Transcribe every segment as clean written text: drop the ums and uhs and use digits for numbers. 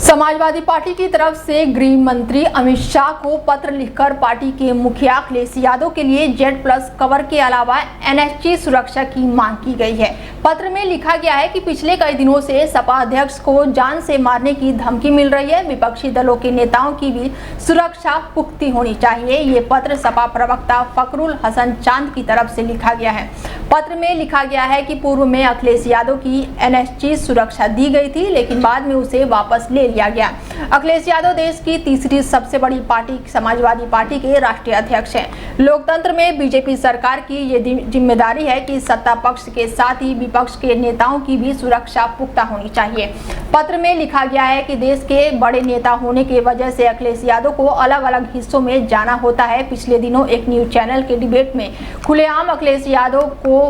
Samajwadi party की तरफ से गृह मंत्री अमित शाह को पत्र लिखकर पार्टी के मुखिया अखिलेश यादव के लिए Z+ कवर के अलावा NSG सुरक्षा की मांग की गई है। पत्र में लिखा गया है कि पिछले कई दिनों से सपा अध्यक्ष को जान से मारने की धमकी मिल रही है। विपक्षी दलों के नेताओं की भी सुरक्षा पुख्ती होनी चाहिए। ये पत्र सपा प्रवक्ता फखरुल हसन चांद की तरफ से लिखा गया है। पत्र में लिखा गया है कि पूर्व में अखिलेश यादव की NSG सुरक्षा दी गई थी, लेकिन बाद में उसे वापस ले लिया गया। अखिलेश यादव देश की तीसरी सबसे बड़ी पार्टी समाजवादी पार्टी के राष्ट्रीय अध्यक्ष हैं। लोकतंत्र में बीजेपी सरकार की ये जिम्मेदारी है कि सत्ता पक्ष के साथ ही विपक्ष के नेताओं की भी सुरक्षा पुख्ता होनी चाहिए। पत्र में लिखा गया है कि देश के बड़े नेता होने की वजह से अखिलेश यादव को अलग अलग हिस्सों में जाना होता है। पिछले दिनों एक न्यूज चैनल के डिबेट में खुलेआम अखिलेश यादव को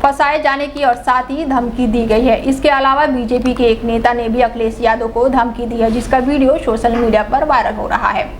फंसाए जाने की और साथ ही धमकी दी गई है। इसके अलावा बीजेपी के एक नेता ने भी अखिलेश यादव को धमकी दी है, जिसका वीडियो सोशल मीडिया पर वायरल हो रहा है।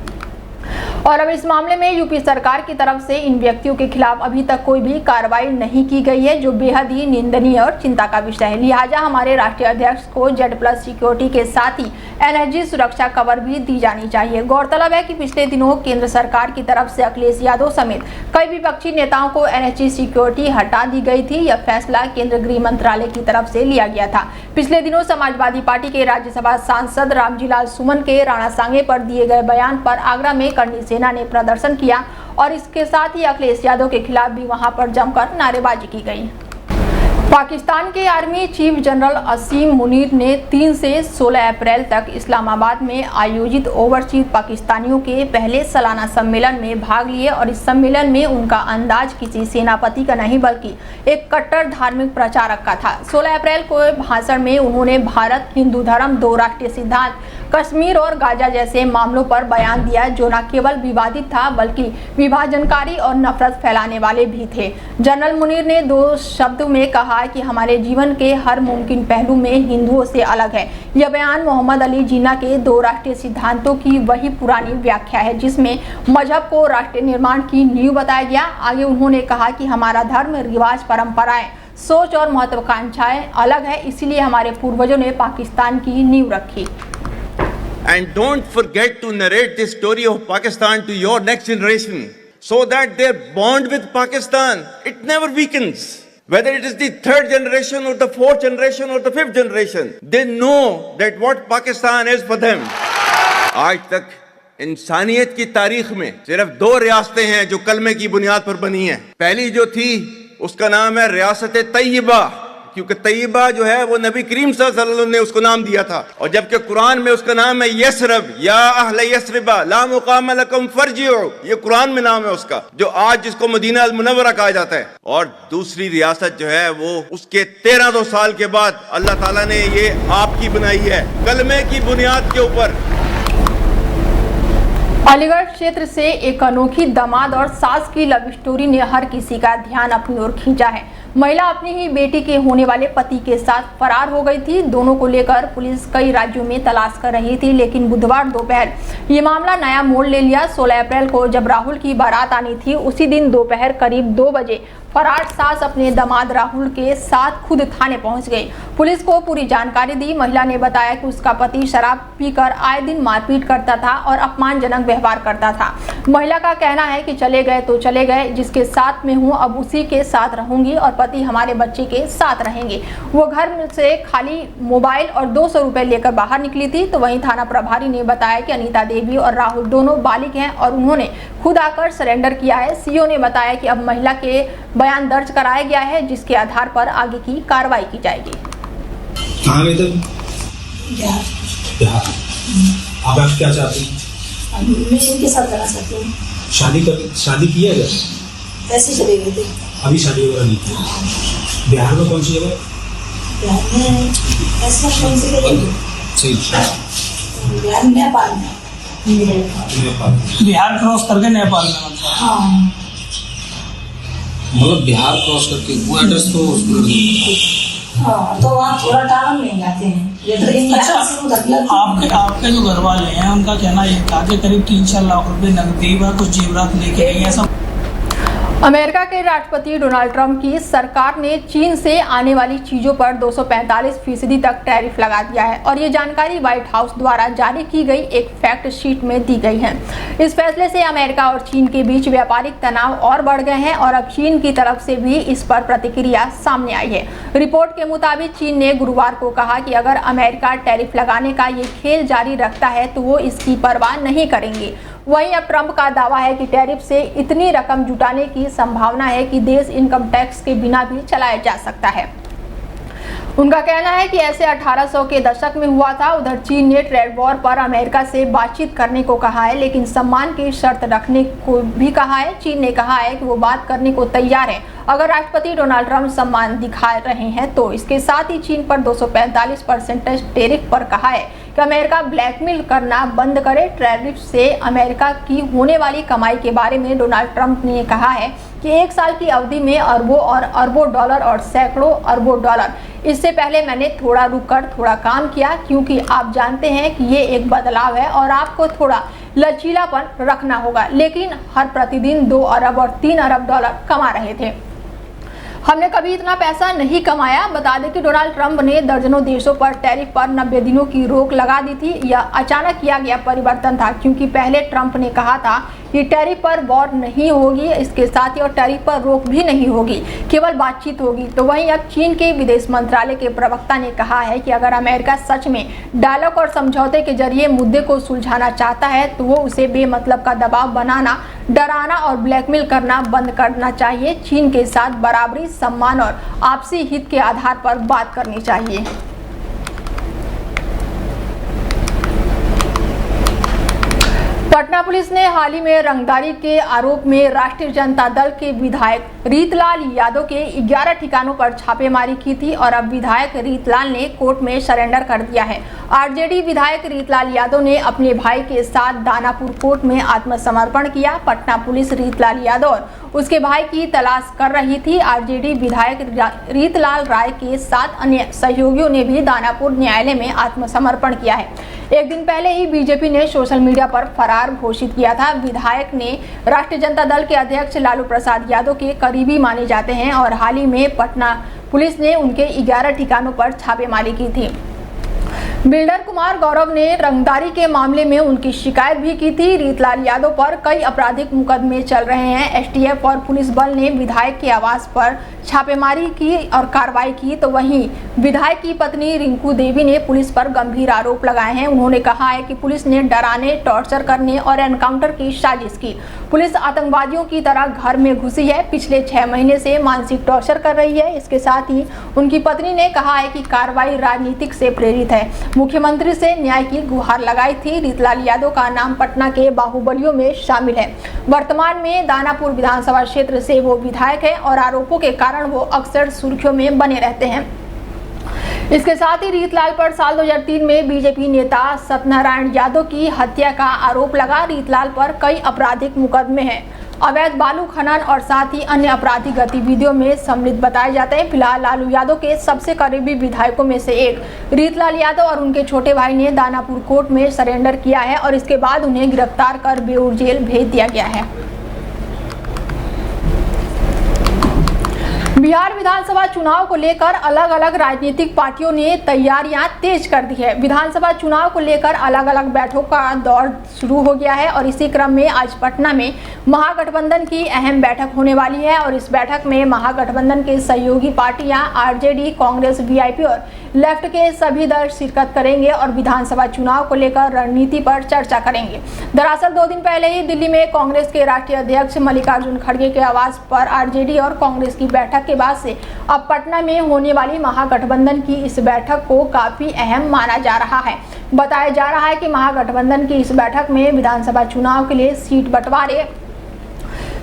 और अब इस मामले में यूपी सरकार की तरफ से इन व्यक्तियों के खिलाफ अभी तक कोई भी कार्रवाई नहीं की गई है, जो बेहद ही निंदनीय और चिंता का विषय है। लिहाजा हमारे राष्ट्रीय अध्यक्ष को Z+ सिक्योरिटी के साथ ही NSG सुरक्षा कवर भी दी जानी चाहिए। गौरतलब है कि पिछले दिनों केंद्र सरकार की तरफ से अखिलेश यादव समेत कई विपक्षी नेताओं को NSG सिक्योरिटी हटा दी गई थी। यह फैसला केंद्रीय गृह मंत्रालय की तरफ से लिया गया था। पिछले दिनों समाजवादी पार्टी के राज्यसभा सांसद रामजीलाल सुमन के राणा सांगे पर दिए गए बयान पर आगरा में करनी सेना ने प्रदर्शन किया और इसके साथ ही अखिलेश यादव के खिलाफ भी वहां पर जमकर नारेबाजी की गई। पाकिस्तान के आर्मी चीफ जनरल असीम मुनीर ने 3 से 16 अप्रैल तक इस्लामाबाद में आयोजित ओवरसीज पाकिस्तानियों के पहले सालाना सम्मेलन में भाग लिए और इस सम्मेलन में उनका अंदाज किसी सेनापति का नहीं बल्कि एक कट्टर धार्मिक प्रचारक का था। 16 अप्रैल को भाषण में उन्होंने भारत, हिंदू धर्म, 2 राष्ट्रीय सिद्धांत, कश्मीर और गाजा जैसे मामलों पर बयान दिया, जो न केवल विवादित था बल्कि विभाजनकारी और नफरत फैलाने वाले भी थे। जनरल मुनीर ने 2 शब्दों में कहा कि हमारे जीवन के हर मुमकिन पहलू में हिंदुओं से अलग है। यह बयान मोहम्मद अली जिन्ना के 2 राष्ट्रीय सिद्धांतों की वही पुरानी व्याख्या है जिसमें मजहब को राष्ट्र निर्माण की नींव बताया गया। आगे उन्होंने कहा कि हमारा धर्म, रिवाज, परंपराएं, सोच और महत्वाकांक्षाएं अलग है, इसीलिए हमारे पूर्वजों ने पाकिस्तान की नींव रखी। And don't forget to narrate the story of Pakistan to your next generation so that their bond with Pakistan, it never weakens. Whether it is the 3rd generation or the 4th generation or the 5th generation, they know that what Pakistan is for them. आज तक इंसानियत की तारीख में सिर्फ 2 रियासतें हैं जो कलमे की बुनियाद पर बनी हैं। पहली जो थी उसका नाम है रियासत तैयबा, क्योंकि तैयबा जो है वो नबी करीम सल्लल्लाहु अलैहि वसल्लम ने उसको नाम दिया था, और जबकि कुरान में उसका नाम है यसरब, या अहले यसरबा ला मुकाम लकुम फरजिउ, ये कुरान में नाम है उसका, जो आज जिसको मदीना अल मुनव्वरा कहा जाता है। और दूसरी रियासत जो है वो उसके 1300 साल के बाद अल्लाह ताला ने ये आपकी बनाई है कलमे की बुनियाद के ऊपर। अलीगढ़ क्षेत्र से एक अनोखी दामाद और सास की लव स्टोरी ने हर किसी का ध्यान अपनी ओर खींचा है। महिला अपनी ही बेटी के होने वाले पति के साथ फरार हो गई थी। दोनों को लेकर पुलिस कई राज्यों में तलाश कर रही थी, लेकिन बुधवार दोपहर ये मामला नया मोड़ ले लिया। 16 अप्रैल को जब राहुल की बारात आनी थी, उसी दिन दोपहर करीब 2 बजे फरार सास अपने दामाद राहुल के साथ खुद थाने पहुंच गई। पुलिस को पूरी जानकारी दी। महिला ने बताया कि उसका पति शराब पीकर आए दिन मारपीट करता था और अपमानजनक व्यवहार करता था। महिला का कहना है कि चले गए तो चले गए, जिसके साथ में हूँ अब उसी के साथ रहूंगी और पति हमारे बच्चे के साथ रहेंगे। वो घर से खाली मोबाइल और 200 रुपए लेकर बाहर निकली थी। तो वहीं थाना प्रभारी ने बताया कि अनीता देवी और राहुल दोनों बालिग हैं और उन्होंने खुद आकर सरेंडर किया है। सीओ ने बताया कि अब महिला के बयान दर्ज कराया गया है, जिसके आधार पर आगे की कार्रवाई की जाएगी। अब आप क्या चाहते हैं? मैं इनके साथ रहना चाहती हूँ। शादी की है? ऐसे चले गए थे। अभी शादी वगैरह नहीं की। बिहार में कौन सी जगह? बिहार में ऐसा कौन सी जगह? सही। बिहार में नेपाल में। बिहार क्रॉस करके नेपाल में। हाँ, मतलब बिहार क्रॉस करके वो एड्रेस तो हाँ, तो वहाँ थोड़ा टाइम नहीं जाते हैं। अच्छा, आपके जो घर वाले हैं उनका कहना ये था कि करीब 3-4 लाख रुपए नकदी व कुछ जेवरात लेके आई, ऐसा अमेरिका के राष्ट्रपति डोनाल्ड ट्रंप की सरकार ने चीन से आने वाली चीजों पर 245% तक टैरिफ लगा दिया है और ये जानकारी व्हाइट हाउस द्वारा जारी की गई एक फैक्ट शीट में दी गई है। इस फैसले से अमेरिका और चीन के बीच व्यापारिक तनाव और बढ़ गए हैं और अब चीन की तरफ से भी इस पर प्रतिक्रिया सामने आई है। रिपोर्ट के मुताबिक चीन ने गुरुवार को कहा कि अगर अमेरिका टैरिफ लगाने का ये खेल जारी रखता है तो वो इसकी परवाह नहीं करेंगे। वहीं अब ट्रंप का दावा है कि टैरिफ से इतनी रकम जुटाने की संभावना है कि देश इनकम टैक्स के बिना भी चलाया जा सकता है। उनका कहना है कि ऐसे 1800 के दशक में हुआ था। उधर चीन ने ट्रेड वॉर पर अमेरिका से बातचीत करने को कहा है, लेकिन सम्मान की शर्त रखने को भी कहा है। चीन ने कहा है कि वो बात करने को तैयार है अगर राष्ट्रपति डोनाल्ड ट्रंप सम्मान दिखा रहे हैं तो। इसके साथ ही चीन पर 245% टैरिफ पर कहा है कि अमेरिका ब्लैकमेल करना बंद करे। टैरिफ से अमेरिका की होने वाली कमाई के बारे में डोनाल्ड ट्रंप ने कहा है कि एक साल की अवधि में अरबों और अरबों डॉलर और सैकड़ों अरबों डॉलर। इससे पहले मैंने थोड़ा रुककर थोड़ा काम किया क्योंकि आप जानते हैं कि ये एक बदलाव है और आपको थोड़ा लचीलापन रखना होगा, लेकिन हर प्रतिदिन 2 अरब और 3 अरब डॉलर कमा रहे थे। हमने कभी इतना पैसा नहीं कमाया। बता दें कि डोनाल्ड ट्रंप ने दर्जनों देशों पर टैरिफ पर 90 दिनों की रोक लगा दी थी। यह अचानक किया गया परिवर्तन था क्योंकि पहले ट्रंप ने कहा था कि टैरिफ पर वॉर नहीं होगी, इसके साथ ही और टैरिफ पर रोक भी नहीं होगी, केवल बातचीत होगी। तो वहीं अब चीन के विदेश मंत्रालय के प्रवक्ता ने कहा है कि अगर अमेरिका सच में डायलॉग और समझौते के जरिए मुद्दे को सुलझाना चाहता है तो वो उसे बेमतलब का दबाव बनाना, डराना और ब्लैकमेल करना बंद करना चाहिए। चीन के साथ बराबरी, सम्मान और आपसी हित के आधार पर बात करनी चाहिए। पटना पुलिस ने हाल ही में रंगदारी के आरोप में राष्ट्रीय जनता दल के विधायक रीतलाल यादव के 11 ठिकानों पर छापेमारी की थी और अब विधायक रीतलाल ने कोर्ट में सरेंडर कर दिया है। आरजेडी विधायक रीतलाल यादव ने अपने भाई के साथ दानापुर कोर्ट में आत्मसमर्पण किया। पटना पुलिस रीतलाल यादव और उसके भाई की तलाश कर रही थी। आरजेडी विधायक रीतलाल राय के साथ अन्य सहयोगियों ने भी दानापुर न्यायालय में आत्मसमर्पण किया है। एक दिन पहले ही बीजेपी ने सोशल मीडिया पर फरार घोषित किया था। विधायक ने राष्ट्रीय जनता दल के अध्यक्ष लालू प्रसाद यादव के करीबी माने जाते हैं और हाल ही में पटना पुलिस ने उनके 11 ठिकानों पर छापेमारी की थी। बिल्डर कुमार गौरव ने रंगदारी के मामले में उनकी शिकायत भी की थी। रीतलाल यादव पर कई आपराधिक मुकदमे चल रहे हैं। एसटीएफ और पुलिस बल ने विधायक के आवास पर छापेमारी की और कार्रवाई की। तो वहीं विधायक की पत्नी रिंकू देवी ने पुलिस पर गंभीर आरोप लगाए हैं। उन्होंने कहा है कि पुलिस ने डराने, टॉर्चर करने और एनकाउंटर की साजिश की। पुलिस आतंकवादियों की तरह घर में घुसी है, पिछले 6 महीने से मानसिक टॉर्चर कर रही है। इसके साथ ही उनकी पत्नी ने कहा है कि कार्रवाई राजनीतिक से प्रेरित है। मुख्यमंत्री से न्याय की गुहार लगाई थी। रीतलाल यादव का नाम पटना के बाहुबलियों में शामिल है। वर्तमान में दानापुर विधानसभा क्षेत्र से वो विधायक है और आरोपों के कारण वो अक्सर सुर्खियों में बने रहते हैं। इसके साथ ही रीतलाल पर साल 2003 में बीजेपी नेता सत्यनारायण यादव की हत्या का आरोप लगा। रीतलाल पर कई आपराधिक मुकदमे हैं, अवैध बालू खनन और साथ ही अन्य आपराधिक गतिविधियों में सम्मिलित बताए जाते हैं। फिलहाल लालू यादव के सबसे करीबी विधायकों में से एक रीतलाल यादव और उनके छोटे भाई ने दानापुर कोर्ट में सरेंडर किया है और इसके बाद उन्हें गिरफ्तार कर बेऊर जेल भेज दिया गया है। बिहार विधानसभा चुनाव को लेकर अलग अलग राजनीतिक पार्टियों ने तैयारियां तेज कर दी है। विधानसभा चुनाव को लेकर अलग अलग बैठकों का दौर शुरू हो गया है और इसी क्रम में आज पटना में महागठबंधन की अहम बैठक होने वाली है और इस बैठक में महागठबंधन के सहयोगी पार्टियां आरजेडी, कांग्रेस, वीआईपी और लेफ्ट के सभी दल शिरकत करेंगे और विधानसभा चुनाव को लेकर रणनीति पर चर्चा करेंगे। दरअसल 2 दिन पहले ही दिल्ली में कांग्रेस के राष्ट्रीय अध्यक्ष मल्लिकार्जुन खड़गे के आवास पर आरजेडी और कांग्रेस की बैठक के बाद से अब पटना में होने वाली महागठबंधन की इस बैठक को काफी अहम माना जा रहा है। बताया जा रहा है कि महागठबंधन की इस बैठक में विधानसभा चुनाव के लिए सीट बंटवारे,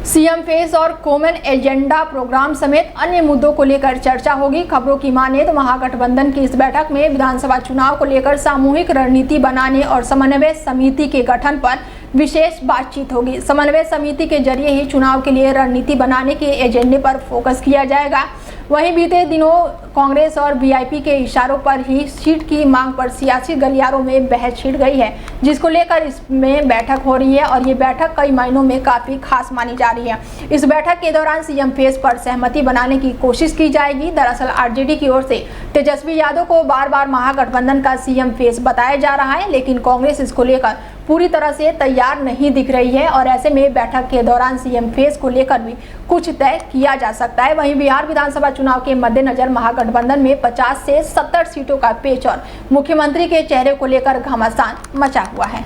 सीएम फेस और कॉमन एजेंडा प्रोग्राम समेत अन्य मुद्दों को लेकर चर्चा होगी। खबरों की माने तो महागठबंधन की इस बैठक में विधानसभा चुनाव को लेकर सामूहिक रणनीति बनाने और समन्वय समिति के गठन पर विशेष बातचीत होगी। समन्वय समिति के जरिए ही चुनाव के लिए रणनीति बनाने के एजेंडे पर फोकस किया जाएगा। वहीं बीते दिनों कांग्रेस और वीआईपी के इशारों पर ही सीट की मांग पर सियासी गलियारों में बहस छिड़ गई है, जिसको लेकर इसमें बैठक हो रही है और ये बैठक कई महीनों में काफी खास मानी जा रही है। इस बैठक के दौरान सीएम फेस पर सहमति बनाने की कोशिश की जाएगी। दरअसल आरजेडी की ओर से तेजस्वी यादव को बार बार महागठबंधन का सीएम फेस बताया जा रहा है, लेकिन कांग्रेस इसको लेकर पूरी तरह से तैयार नहीं दिख रही है और ऐसे में बैठक के दौरान सीएम फेस को लेकर भी कुछ तय किया जा सकता है। वहीं बिहार विधानसभा चुनाव के मद्देनजर महागठबंधन में 50 से 70 सीटों का पेच और मुख्यमंत्री के चेहरे को लेकर घमासान मचा हुआ है।